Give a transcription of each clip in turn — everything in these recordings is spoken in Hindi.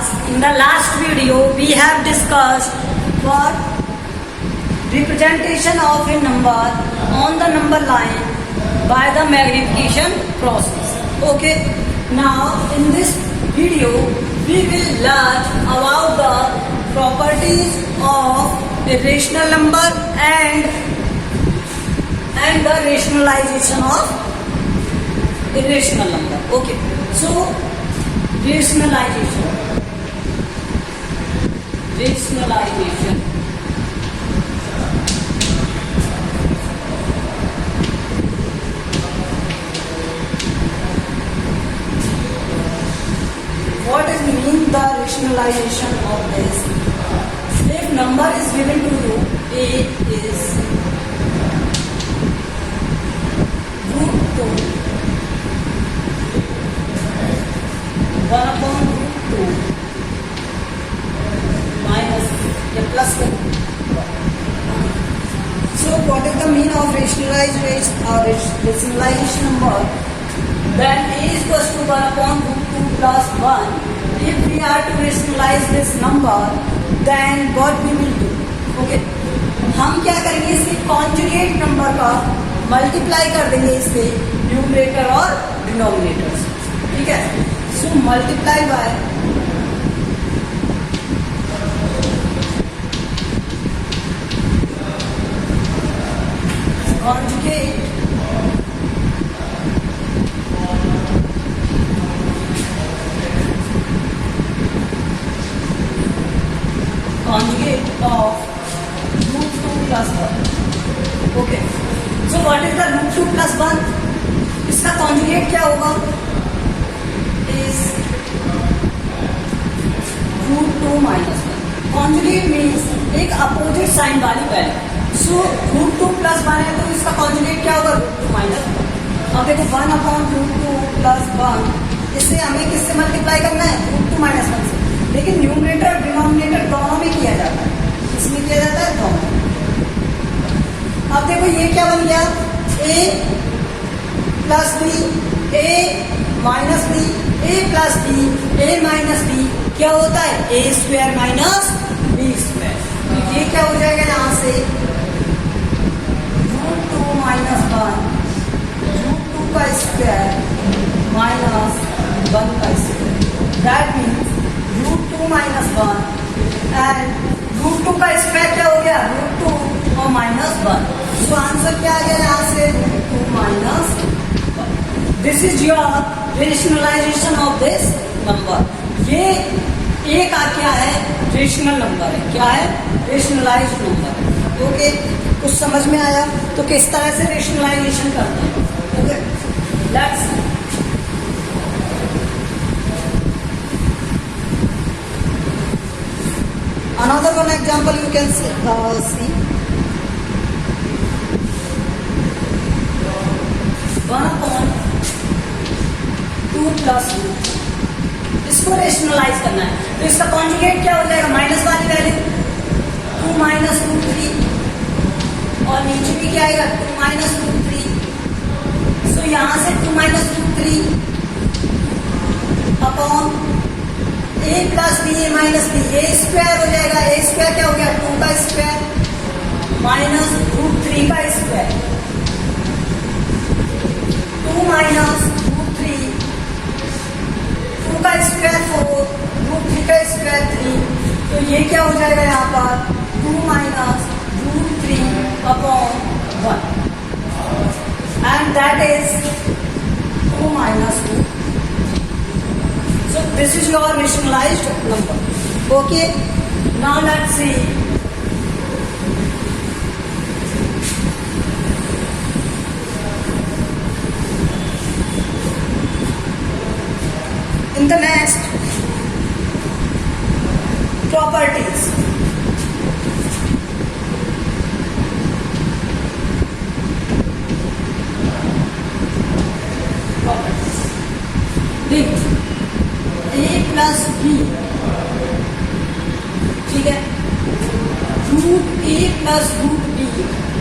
class, in the last video, we have discussed what representation of a number on the number line by the magnification process. Okay. Now, in this video, we will learn about the properties of a rational number and the rationalization of irrational number. Okay. So, rationalization. What is mean the rationalization of this? If number is given to you, A is root 2 1 upon root 2 minus a plus 1. So what is the mean of rationalization number? Then A is equals to 1 upon root 2 plus 1. If we are to rationalize this number, then what we will do? Okay. हम क्या करेंगे, इसके कॉन्जुगेट नंबर का मल्टीप्लाई कर देंगे इससे न्यूमरेटर और डिनोमिनेटर से. ठीक है. So multiply by conjugate of root 2 plus 1. Okay. So what is the root 2 plus 1? इसका conjugate क्या होगा? Is root 2 minus 1. Conjugate means एक opposite sign वाली वैल्यू. So root 2 plus 1 है तो इसका conjugate क्या होगा? root 2 minus 1. अब देखो 1 upon root 2 plus 1, इसे हमें किससे मल्टीप्लाई करना है? root 2 minus 1 से. लेकिन न्यूमरेटर और डिनोमिनेटर दोनों में किया जाता है. इसमें किया जाता है दोनों. अब देखो ये क्या बन गया? a plus B, a minus B, a plus B, a minus B क्या होता है? a square minus B square. तो ये क्या हो जाएगा यहाँ से? रूट 2 माइनस 1 रूट 2 का स्क्वायर माइनस 1 का square. That means root 2 minus 1 and root 2 का स्क्वायर क्या हो गया? रूट 2 और माइनस 1. सो आंसर क्या आ गया यहाँ से? Root 2 minus 1. This is your rationalization of this number. ये एक का क्या है? रेशनल नंबर है. क्या है? रेशनलाइज्ड नंबर. ओके. कुछ समझ में आया? तो किस तरह से रेशनलाइजेशन करते हैं? Okay. Let's another one example you can see 1 upon 2 plus 2. इसको रेशनलाइज करना है तो इसका कॉन्जुगेट क्या हो जाएगा? माइनस वाली वैल्यू 2 माइनस रूट 3 और नीचे भी क्या आएगा? 2 माइनस रूट 3. सो यहां से 2 minus root 3 upon a plus B, A minus B, A square हो जाएगा. ए स्क्वायर क्या हो गया? 2 का स्क्वायर माइनस रूट 3 का स्क्वायर. 2 माइनस रूट 3, 2 का स्क्वायर 4, रूट 3 का स्क्वायर 3. तो ये क्या हो जाएगा यहाँ पर? 2 minus root 3 upon 1 and that is 2 minus root. So this is your rationalized number. Okay. Now let's see. In the next properties. a plus B. ठीक है. Root A plus root B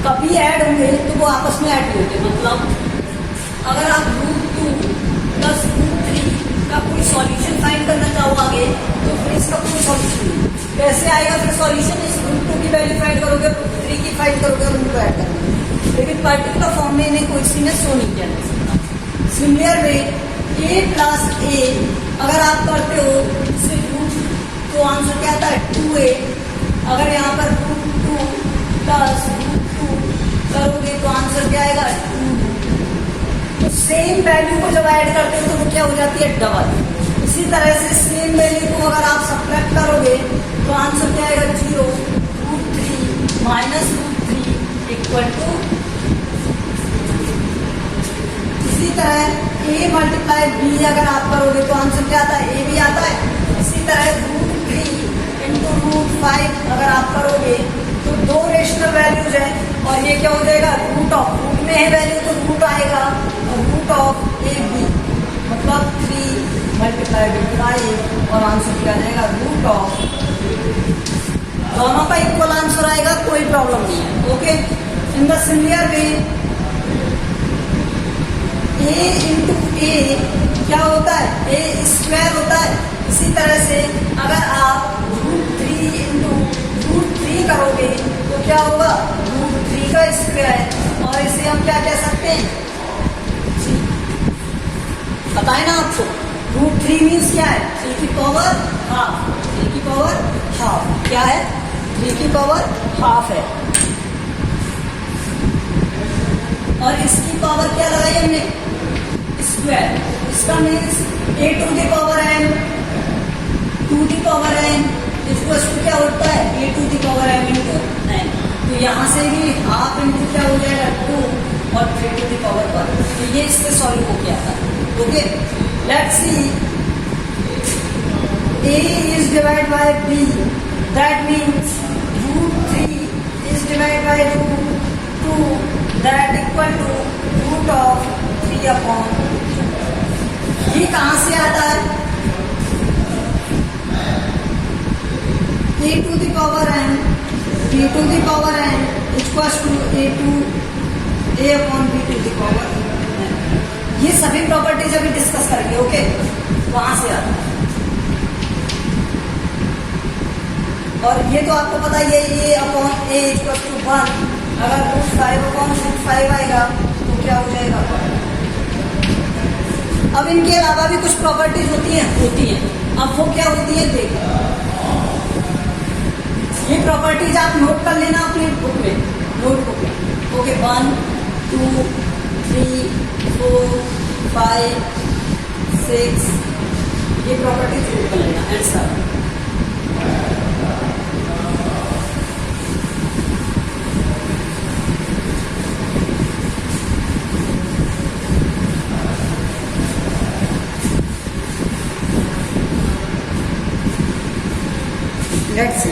कभी ऐड होंगे तो वो आपस में ऐड होते. मतलब अगर आप रूट 2 प्लस रूट 3 का कोई सॉल्यूशन फाइंड करना चाहो आगे तो फिर आएगा फिर सॉल्यूशन, इस रूट 2 की वैल्यू फाइंड करोगे, रूट 3 की फाइंड करोगे और रूट ऐड करोगे, लेकिन पर्टिकुलर फॉर्म में इन्हें कोएफिशिएंट शो नहीं किया जा सकता। सिमिलर वे a प्लस ए अगर आप करते हो इससे रूट, तो आंसर क्या आता है 2a। अगर यहाँ पर रूट 2 प्लस रूट 2 करोगे तो आंसर क्या आएगा 2। तो सेम वैल्यू को जब ऐड करते हो तो वो क्या हो जाती है डबल। इसी तरह से सेम वैल्यू को अगर आप सब्ट्रैक्ट करोगे तो आंसर क्या आएगा 0, root 3 minus root 3 equal to. इसी तरह a मल्टीप्लाई b अगर आप करोगे तो आंसर क्या आता है a भी आता है। इसी तरह रूट 3 इंटू रूट 5 अगर आप करोगे तो दो रेशनल वैल्यूज है और ये क्या हो जाएगा रूट ऑफ, रूट में है वैल्यू तो रूट आएगा और रूट ऑफ ए बी मतलब 3 मल्टीप्लाई बाई 5 और आंसर क्या आ जाएगा रूट ऑफ। दोनों का इक्वल आंसर आएगा, कोई प्रॉब्लम नहीं है। Okay, in the similar way a into a क्या होता है a स्क्वायर होता है। इसी तरह से अगर आप रूट 3 इंटू रूट 3 करोगे तो क्या होगा रूट 3 का स्क्वायर, और इसे हम क्या कह सकते हैं बताए ना आपको। रूट 3 मीन्स क्या है 3 की पावर हाफ, 3 की पावर हाफ क्या है 3 की पावर हाफ है, और इसकी पावर क्या लगाई हमने स्क्वायर। इसका means a to the power n to the power n equals to क्या होता है a to the power m into n। तो यहाँ से भी हाफ इंटू क्या हो जाएगा 2 और 3 टू द पावर 1। तो ये इससे सॉल्व हो गया था। Okay, let's see a is divide by b, that means root 3 is divide by root 2 that equal to root of 3 upon. ये कहां से आता है a to the power n, b to the power n equals to a upon b to the power n। ये सभी प्रॉपर्टीज अभी डिस्कस करेंगे। ओके, वहां से आता है, और ये तो आपको पता ही है a upon a equals to 1। अगर रूट 5 अपॉन रूट 5 आएगा तो क्या हो जाएगा 1। अब इनके अलावा भी कुछ प्रॉपर्टीज होती हैं। अब वो क्या होती है देखो, ये प्रॉपर्टीज आप नोट कर लेना अपनी बुक में, नोटबुक में। ओके, 1 2 3 4 5 6 ये प्रॉपर्टीज नोट कर लेना एंड 7। लेट्स सी,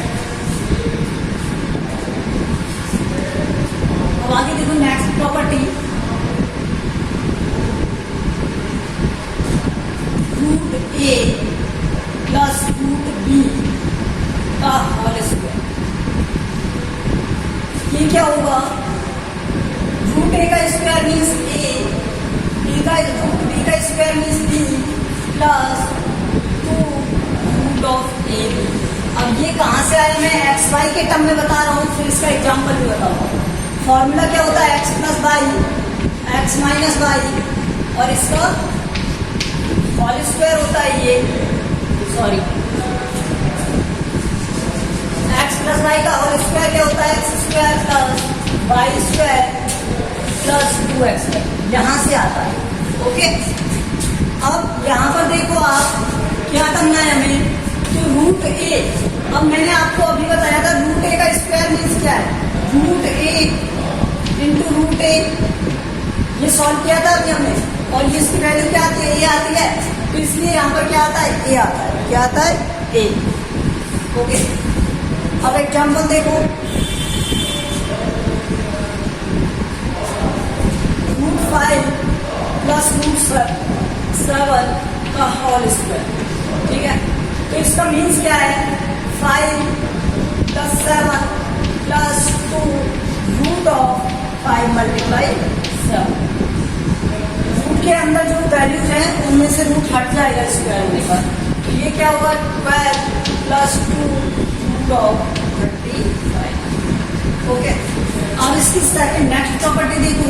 अब आगे देखो next property, root a plus root b का होल स्क्वायर। ये क्या होगा रूट a का स्क्वायर मीन्स a, b का square means b plus 2 root of a b। अब ये कहां से आया, मैं एक्स वाई के टर्म में बता रहा हूँ, फिर इसका एग्जांपल भी बताऊंगा। फॉर्मूला क्या होता है X plus Y, X minus Y, और इसका होल स्क्वायर होता है ये, सॉरी एक्स प्लस वाई का होल स्क्वायर क्या होता है x square plus Y square plus 2x। यहाँ से आता है। ओके, अब यहाँ पर देखो आप क्या करना है हमें, तो रूट ए, अब मैंने आपको अभी बताया था रूट ए का स्क्वायर मीन्स क्या है रूट ए इंटू रूट ए। ये सॉल्व किया था अभी हमने, और इसकी वैल्यू क्या आती है ए आती है, तो इसलिए यहाँ पर क्या आता है ए आता है। क्या आता है ए। ओके, अब एग्जाम्पल देखो, रूट 5 प्लस रूट 7 का होल स्क्वायर। ठीक है, तो इसका मीन्स क्या है 5 plus 7 plus 2 root of 5 multiply 7। Root के अंदर जो वैल्यूज हैं उनमें से रूट हट जाएगा स्क्वायर होने पर, तो ये क्या होगा 12 plus 2 root root of 35। Okay, अब इसकी सेकंड नेक्स्ट प्रॉपर्टी देखो,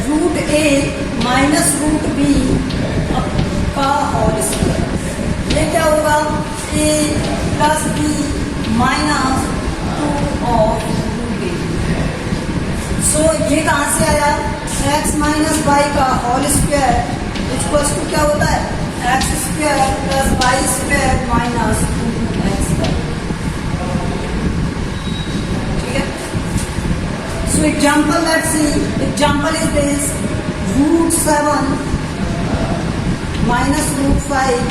root a minus root b का होल स्क्वायर। ये क्या होगा, a plus b minus 2 of root b. So ये कहाँ से आया, एक्स माइनस वाई का होल स्क्वायर इक्वल्स टू क्या होता है, x square plus Y square minus 2x square. ठीक है, so example let's see, example is this, root 7 minus root 5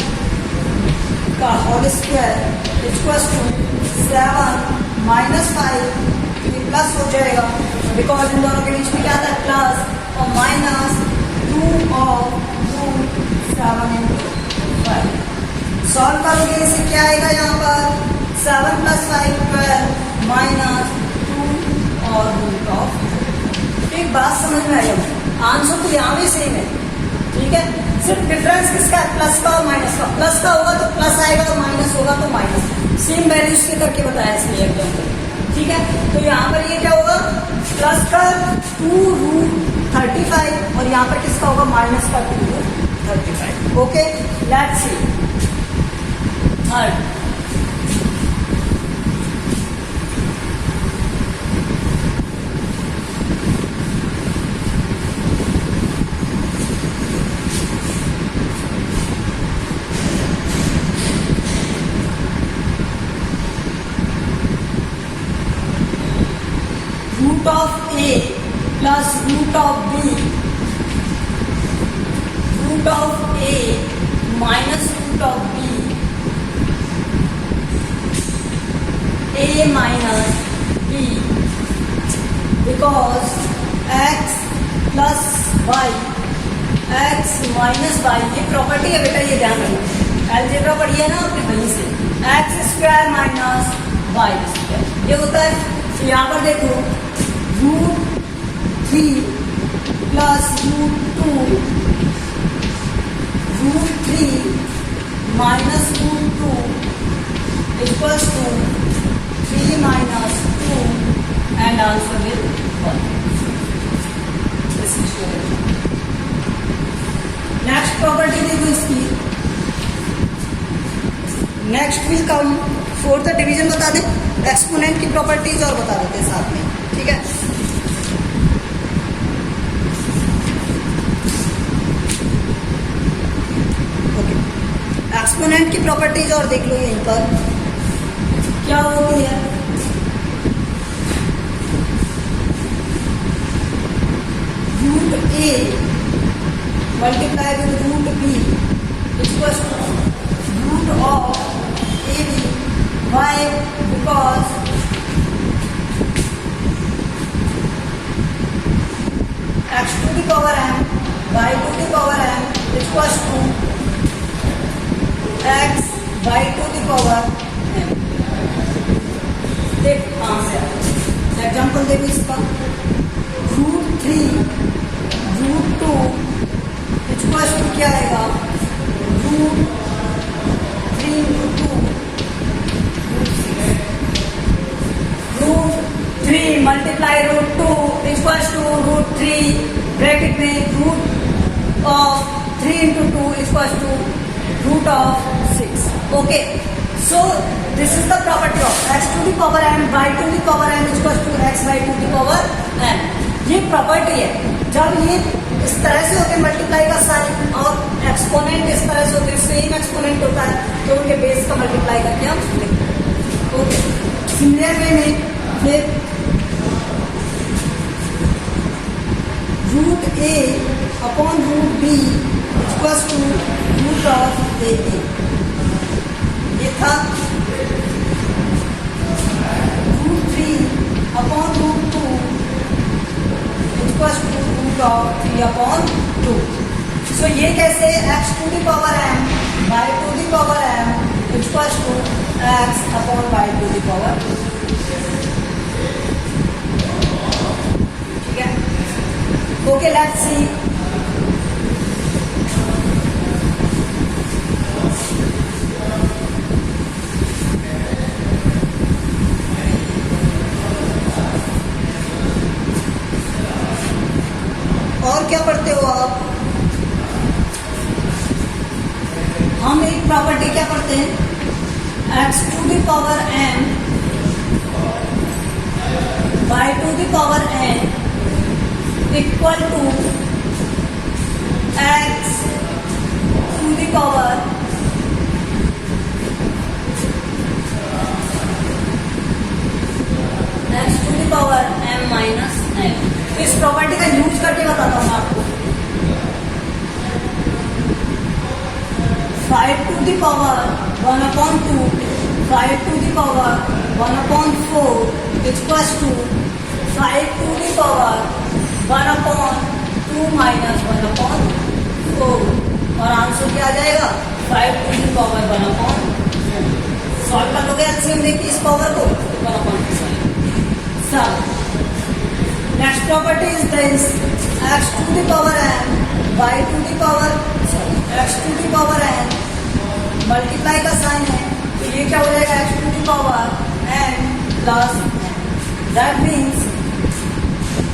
का whole square equals to 7 minus 5, ये प्लस हो जाएगा बिकॉज इन दोनों के बीच में क्या था, प्लस और minus 2 of root 7 into 5। Solve करोगे इसे क्या आएगा, यहाँ पर 7 प्लस 5 12 माइनस 2 और रूट ऑफ। एक बात समझ में आई, आंसर तो यहाँ भी सेम है। ठीक है, सिर्फ डिफरेंस किसका है, प्लस का और माइनस का। प्लस का होगा तो प्लस आएगा और माइनस होगा तो माइनस, सेम वैल्यूज के करके बताया इसलिए एकदम। ठीक है, तो यहाँ पर ये क्या होगा, प्लस का 2 रूट 35 और यहाँ पर किसका होगा, माइनस का 2 root 35। Okay, let's see third. Root of A plus root of B, root of A minus root of B, A minus B, because X plus Y, X minus Y, ये प्रॉपर्टी है बेटा, ये ध्यान रखो, अलजेब्रा पढ़ी है ना आपने वहीं से, X square minus Y square ये होता है। तो यहाँ पर देखो, root 3 plus root 2, root 3 minus root 2 equals to 3 minus 2 and answer will 1। Next property देखो इसकी, next will come, fourth division बता दें, एक्सपोनेंट की प्रॉपर्टीज और बता देते हैं साथ में। ठीक है, ओके, एक्सपोनेंट की प्रॉपर्टीज और देख लो यहीं पर क्या होती है। Root A multiply with root B equals to root of A B. Why? Because x to the power m y to the power m equals to x y to the power m। देख कहाँ से आया, एग्जाम्पल देखो इसका, रूट 3 रूट 2 इक्वल्स टू क्या आएगा, root 3 root 2 3 multiply root 2 equals to root 3 bracket में root of 3 into 2 equals to root of 6। Okay, so this is the property of x to the power M Y to the power M equals to x y to the power m. ये प्रॉपर्टी है, जब ये इस तरह से होते मल्टीप्लाई का साइन और एक्सपोनेंट इस तरह से होते सेम एक्सपोनेंट होता है तो उनके बेस का मल्टीप्लाई करके हम लिखते हैं। ओके, सिमिलर वे में फिर root A upon root B equals to root of A B, ये था। Root 3 upon root 2 equals to root of 3 upon 2। So ये कैसे, X to the power M Y to the power M equals to X upon Y to the power. ठीक है, ओके, लेट्स सी और क्या पढ़ते हो आप? हम एक प्रॉपर्टी क्या पढ़ते हैं, x to the power n y to the power n equal to x to the power x to the power m minus n। इस प्रॉपर्टी का यूज करके बताता हूँ आपको। 5 to the power 1/2 5 to the power 1/4 equals to 5 to the power 1/2 minus 1/4 और आंसर क्या आ जाएगा 5 टू द पावर 1/4। सॉल्व कर लोगे एलसीएम देखिए इस पावर को 1/4 सब। Next property is this x to the power n y to the power x to the power n multiply का साइन है तो ये क्या हो जाएगा x to the power n plus that means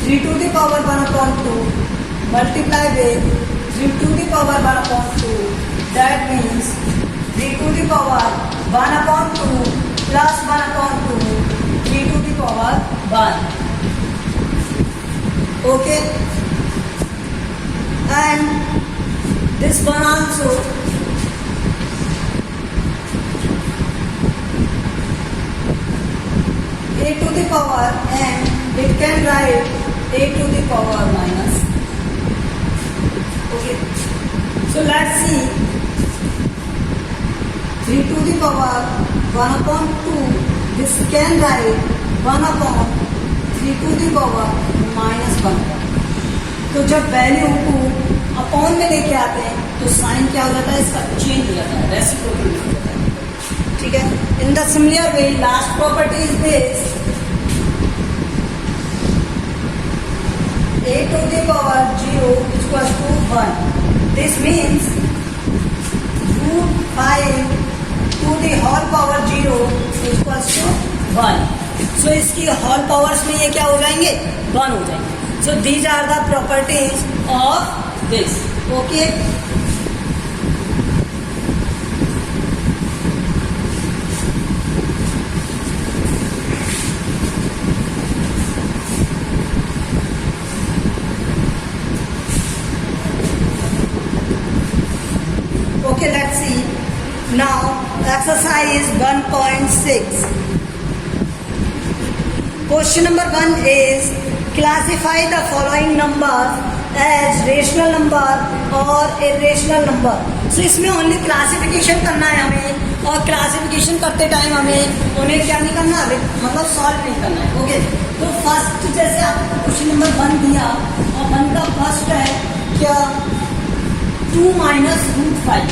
3 to the power 1/2 multiply with 3 to the power 1/2 that means 3 to the power 1/2 plus 1/2 3 to the power 1। Okay, and this one also a to the power n, it can write a to the power minus. Okay, so let's see 3 to the power 1/2, this can write 1/3 to the power -1। तो जब वैल्यू को अपॉन में लेके आते हैं तो साइन क्या हो जाता है, इसका चेंज हो जाता है, रेसिप्रोकल हो जाता है। ठीक है, इन the similar way last property is this a to the power 0 equals to 1। This means √5 to the whole power 0 equals to 1। सो इसकी होल पावर्स में ये क्या हो जाएंगे 1 हो जाएंगे। So these are the properties of this. Okay, okay let's see now exercise 1.6। Question number 1 is classify the following numbers as rational number or irrational number। So इसमें only classification करना है हमें और classification करते टाइम हमें उन्हें क्या नहीं करना, मतलब सॉल्व नहीं करना है। ओके, तो फर्स्ट जैसे आपको क्वेश्चन नंबर 1 दिया और 1 का फर्स्ट है क्या 2 माइनस √5।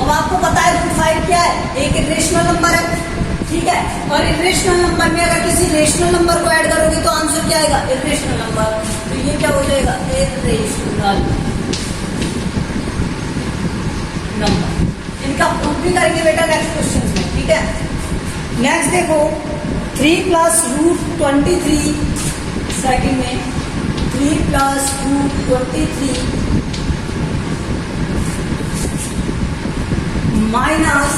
अब आपको पता है √5 क्या है, एक इरेशनल नंबर है। ठीक है, और इरेशनल नंबर में अगर किसी रेशनल नंबर को ऐड करोगे तो आंसर क्या आएगा इरेशनल नंबर। तो ये क्या हो जाएगा इरेशनल नंबर। इनका प्रूफ भी करेंगे बेटा नेक्स्ट क्वेश्चन में। ठीक है, नेक्स्ट देखो 3 प्लस √23 सेकंड में 3 प्लस √23 माइनस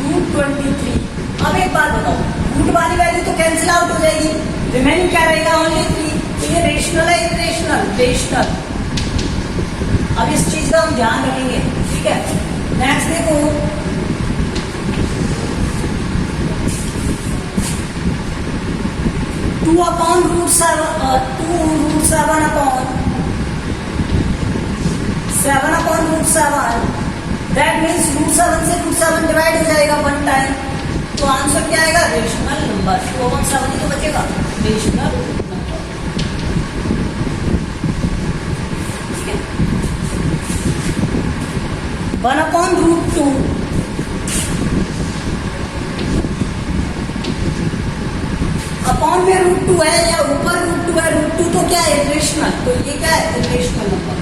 √23। अब एक बात बताओ, रूट वाली वैल्यू तो कैंसिल आउट हो जाएगी, रिमेनिंग क्या रहेगा ओनली 3। तो ये रेशनल है इरेशनल, रेशनल। अब इस चीज का हम ध्यान रखेंगे। ठीक है, नेक्स्ट देखो 2/7/7 दैट मीन्स √7 से √7 डिवाइड हो जाएगा 1 टाइम। तो आंसर क्या आएगा रेशनल नंबर। 2/7 ही तो बचेगा रेशनल नंबर। ठीक है, 1/√2 अपॉन में √2 है या ऊपर √2 है, √2 तो क्या है इरेशनल, तो ये क्या है इरेशनल नंबर।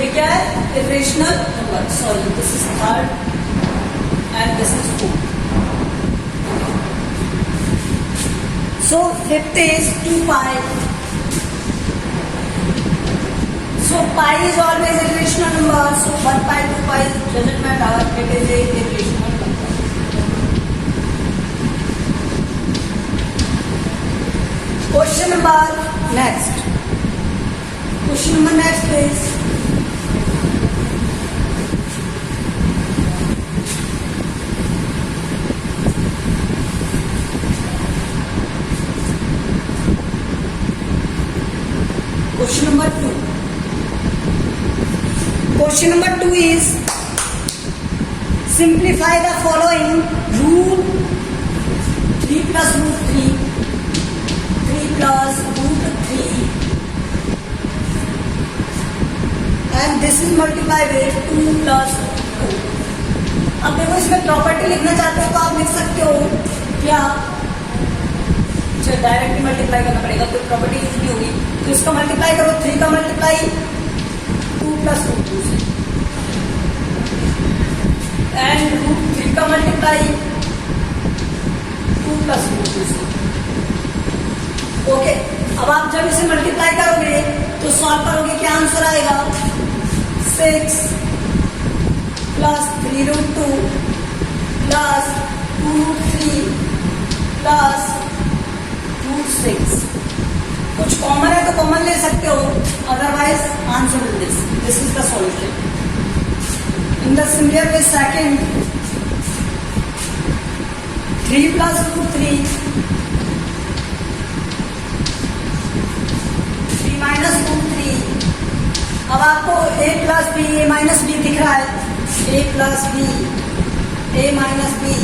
ये क्या है irrational number. Sorry, this is third and this is fourth. So fifth is 2 pi. So pi is always a rational number. So 1 pi, 2 pi doesn't matter. It is a rational number. Question number next. Question number next is question number 2. Question number 2 is simplify the following root 3 plus root 3, 3 plus root 3, and this is multiplied with 2 plus 2. अब देखो इसमें प्रॉपर्टी लिखना चाहते हो तो आप लिख सकते हो क्या, डायरेक्टली मल्टीप्लाई करना पड़ेगा तो प्रॉपर्टी यूज नहीं होगी, तो इसका मल्टीप्लाई करो 3 का मल्टीप्लाई 2 प्लस रूट 2 से, एंड रूट 3 का मल्टीप्लाई 2 प्लस रूट 2 से. ओके, अब आप जब इसे मल्टीप्लाई करोगे तो सॉल्व करोगे क्या आंसर आएगा, 6 plus 3 root 2 plus 2 root 3 plus 6. कुछ कॉमन है तो कॉमन ले सकते हो, otherwise answer is this. This is the solution. In the similar way second 3 plus root 3 minus root 3. अब आपको a plus B A minus B दिख रहा है, a plus B A minus B,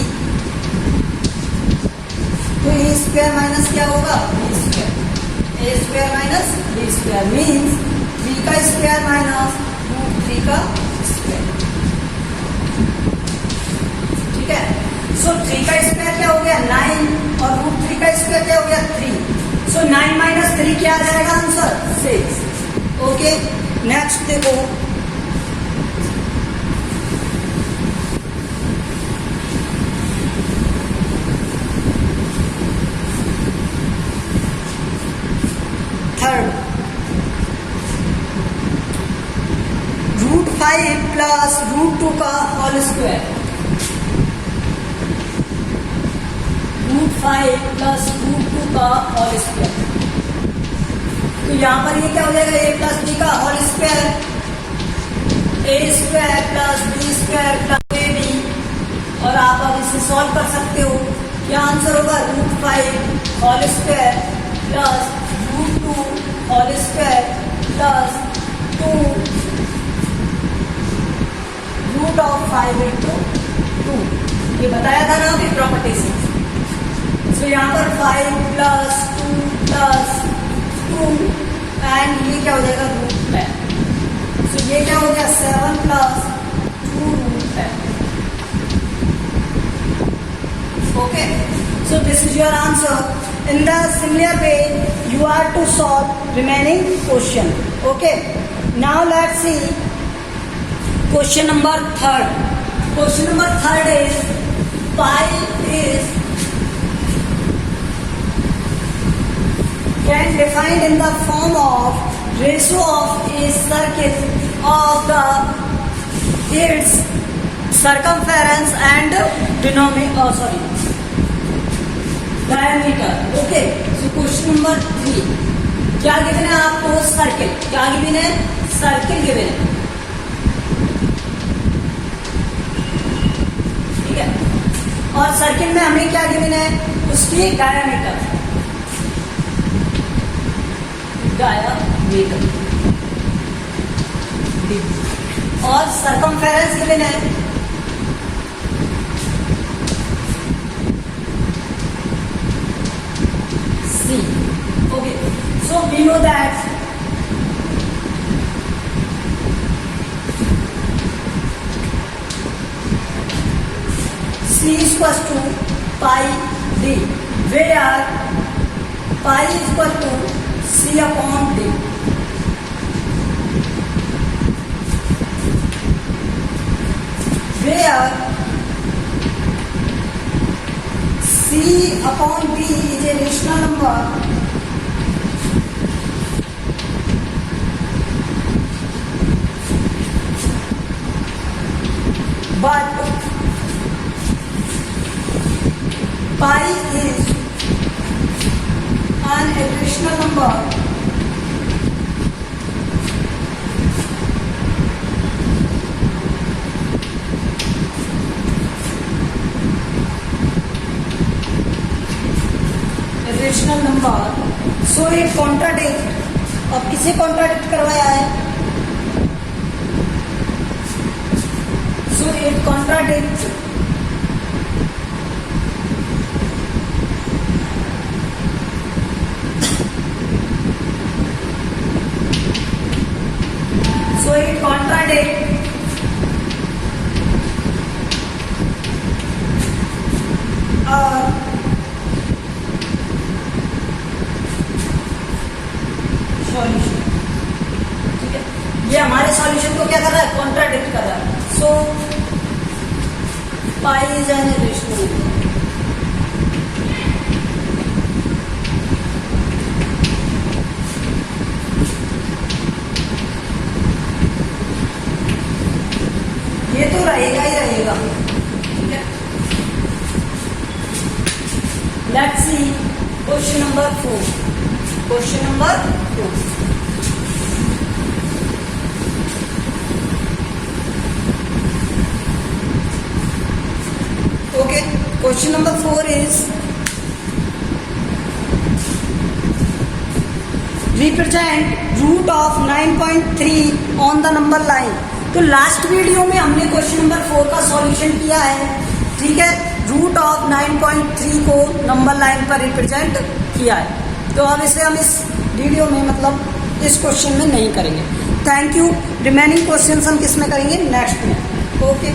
तो ए स्क्वायर माइनस क्या होगा, B square. A square minus B square means 3 का स्क्वायर माइनस रूट 3 का स्क्वायर. ठीक है, सो 3 का स्क्वायर क्या हो गया 9 और रूट 3 का स्क्वायर क्या हो गया 3. सो 9 माइनस 3 क्या आ जाएगा आंसर 6. ओके, नेक्स्ट देखो रूट 5 प्लस रूट 2 का whole square, root 5 plus root 2 का होल स्क्वायर. तो यहाँ पर ये क्या हो जाएगा, a प्लस बी का whole square, A square plus B square plus A B. और आप अब इसे सॉल्व कर सकते हो, क्या आंसर होगा root 5 whole square plus root 2 whole square plus 2 root of 5 into 2. ये बताया था ना अभी प्रॉपर्टी से. सो यहाँ पर 5 प्लस 2 प्लस 2 एंड ये क्या हो जाएगा रूट 10. सो ये क्या हो गया 7 plus 2 root 10. Okay, so this is your answer. In the similar way, you are to solve remaining question. Okay. Now let's see question number 3. Question number 3 is pi is can defined in the form of ratio of a circle of the its circumference and diameter. Okay, so question number 3 क्या गिवन है आपको, सर्किल. क्या गिवन है, सर्किल गिवन है. ठीक है, और सर्किल में हमें क्या गिवन है, उसकी डायमीटर और सरकमफेरेंस गिवन है. Okay, so we know that C is equal to pi d, where pi is equal to C upon d. Where C C/B is a rational number but pi is an irrational number irrational number so it contradict अब किसे कॉन्ट्राडिक्ट करवाया है so it contradicts so it contradicts solution ठीक है ये हमारे सॉल्यूशन को क्या कर रहा है कॉन्ट्राडिक्ट कर रहा है सो पाई इज एन इरेशनल ये तो रहेगा ही रहेगा ठीक है let's see question number 4 question number 4 okay question number 4 is represent root of 9.3 on the number line तो लास्ट वीडियो में हमने क्वेश्चन नंबर 4 का सॉल्यूशन किया है ठीक है रूट ऑफ 9.3 को नंबर लाइन पर रिप्रेजेंट किया है तो अब इसे हम इस वीडियो में मतलब इस क्वेश्चन में नहीं करेंगे थैंक यू रिमेनिंग क्वेश्चंस हम किस में करेंगे नेक्स्ट में ओके